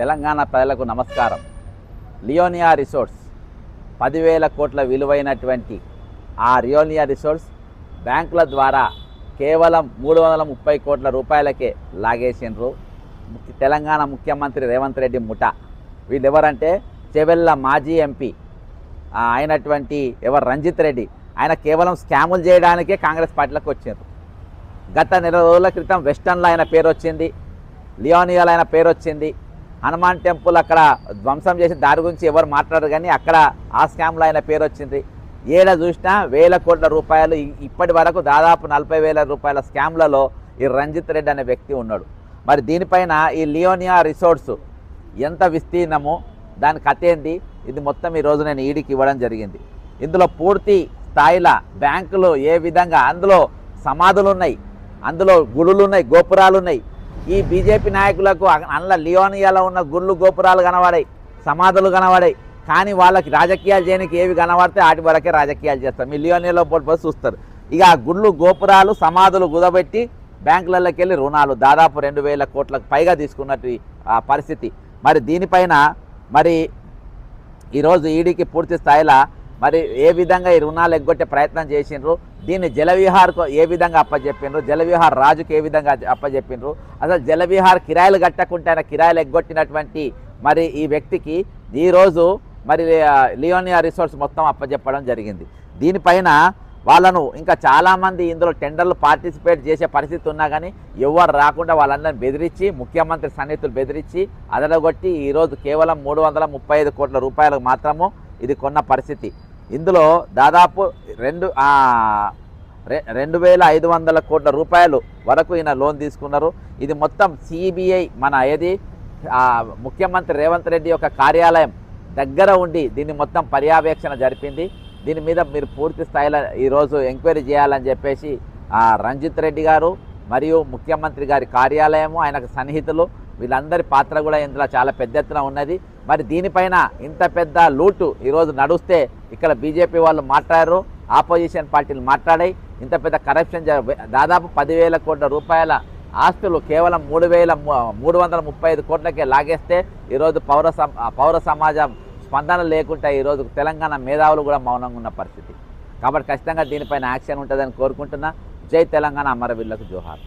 తెలంగాణ ప్రజలకు నమస్కారం. Leonia resorts 10,000 కోట్ల విలువైనటువంటి ఆ లియోనియా రిసార్ట్స్ బ్యాంకుల ద్వారా కేవలం 330 కోట్ల రూపాయలకే లాగేసిండ్రు తెలంగాణ ముఖ్యమంత్రి రేవంత్ రెడ్డి ముఠ. వీళ్ళు ఎవరంటే చెవెళ్ళ మాజీ ఎంపీ అయినటువంటి రంజిత్ రెడ్డి. ఆయన కేవలం స్కాములు చేయడానికే కాంగ్రెస్ పార్టీలకు వచ్చారు. గత నెల రోజుల క్రితం వెస్టర్న్లో ఆయన పేరు వచ్చింది, లియోనియాలో ఆయన పేరు వచ్చింది. హనుమాన్ టెంపుల్ అక్కడ ధ్వంసం చేసిన దాని గురించి ఎవరు మాట్లాడరు, కానీ అక్కడ ఆ స్కామ్లో ఆయన పేరు వచ్చింది. ఏడ చూసినా 1,000 కోట్ల రూపాయలు. ఇప్పటి వరకు దాదాపు 40,000 రూపాయల స్కామ్లలో ఈ రంజిత్ రెడ్డి అనే వ్యక్తి ఉన్నాడు. మరి దీనిపైన ఈ లియోనియా రిసార్ట్స్ ఎంత విస్తీర్ణమో దాని కథ ఏంది, ఇది మొత్తం ఈరోజు నేను ఈడీకి ఇవ్వడం జరిగింది. ఇందులో పూర్తి స్థాయిలో బ్యాంకులు ఏ విధంగా, అందులో సమాధులు ఉన్నాయి, అందులో గుడులు ఉన్నాయి, గోపురాలు ఉన్నాయి. ఈ బీజేపీ నాయకులకు అందులో లియోనియాలో ఉన్న గుళ్ళు గోపురాలు కనబడాయి, సమాధులు కనబడాయి. కానీ వాళ్ళకి రాజకీయాలు చేయడానికి ఏవి కనబడితే వాటి వరకే రాజకీయాలు చేస్తారు. మీ లియోనియాలో పోటీ చూస్తారు. ఇక ఆ గుళ్ళు గోపురాలు సమాధులు కుదబెట్టి బ్యాంకులలోకి వెళ్ళి రుణాలు దాదాపు 2,000 కోట్లకు పైగా తీసుకున్నట్టు పరిస్థితి. మరి దీనిపైన మరి ఈరోజు ఈడీకి పూర్తి స్థాయిలో మరి ఏ విధంగా ఈ రుణాలు ఎగ్గొట్టే ప్రయత్నం చేసిండ్రు, దీన్ని జలవిహార్కు ఏ విధంగా అప్పచెప్పిండ్రు, జలవిహార్ రాజుకు ఏ విధంగా అప్పచెప్పిండ్రు, అసలు జలవిహార్ కిరాయిలు కట్టకుంటే ఆయన కిరాయిలు ఎగ్గొట్టినటువంటి మరి ఈ వ్యక్తికి ఈరోజు మరి లియోనియా రిసార్ట్స్ మొత్తం అప్పచెప్పడం జరిగింది. దీనిపైన వాళ్ళను ఇంకా చాలామంది ఇందులో టెండర్లు పార్టిసిపేట్ చేసే పరిస్థితి ఉన్నా కానీ ఎవరు రాకుండా వాళ్ళందరినీ బెదిరించి, ముఖ్యమంత్రి సన్నిహితులు బెదిరించి అదలగొట్టి ఈరోజు కేవలం 335 కోట్ల రూపాయలకు మాత్రము ఇది కొన్న పరిస్థితి. ఇందులో దాదాపు 2,500 కోట్ల రూపాయలు వరకు ఈయన లోన్ తీసుకున్నారు. ఇది మొత్తం సిబిఐ మన ముఖ్యమంత్రి రేవంత్ రెడ్డి యొక్క కార్యాలయం దగ్గర ఉండి దీన్ని మొత్తం పర్యవేక్షణ జరిపింది. దీని మీద మీరు పూర్తి స్థాయిలో ఈరోజు ఎంక్వైరీ చేయాలని చెప్పేసి రంజిత్ రెడ్డి గారు మరియు ముఖ్యమంత్రి గారి కార్యాలయము, ఆయనకు సన్నిహితులు వీళ్ళందరి పాత్ర కూడా ఇందులో చాలా పెద్ద ఎత్తున ఉన్నది. మరి దీనిపైన ఇంత పెద్ద లూటు ఈరోజు నడుస్తే ఇక్కడ బీజేపీ వాళ్ళు మాట్లాడారు, ఆపోజిషన్ పార్టీలు మాట్లాడాయి. ఇంత పెద్ద కరప్షన్ దాదాపు 10,000 కోట్ల రూపాయల ఆస్తులు కేవలం 335 కోట్లకే లాగేస్తే ఈరోజు పౌర సమాజం స్పందన లేకుండా ఈరోజు తెలంగాణ మేధావులు కూడా మౌనంగా ఉన్న పరిస్థితి. కాబట్టి ఖచ్చితంగా దీనిపైన యాక్షన్ ఉంటుందని కోరుకుంటున్నా. జై తెలంగాణ, అమరవీరులకు జోహార్.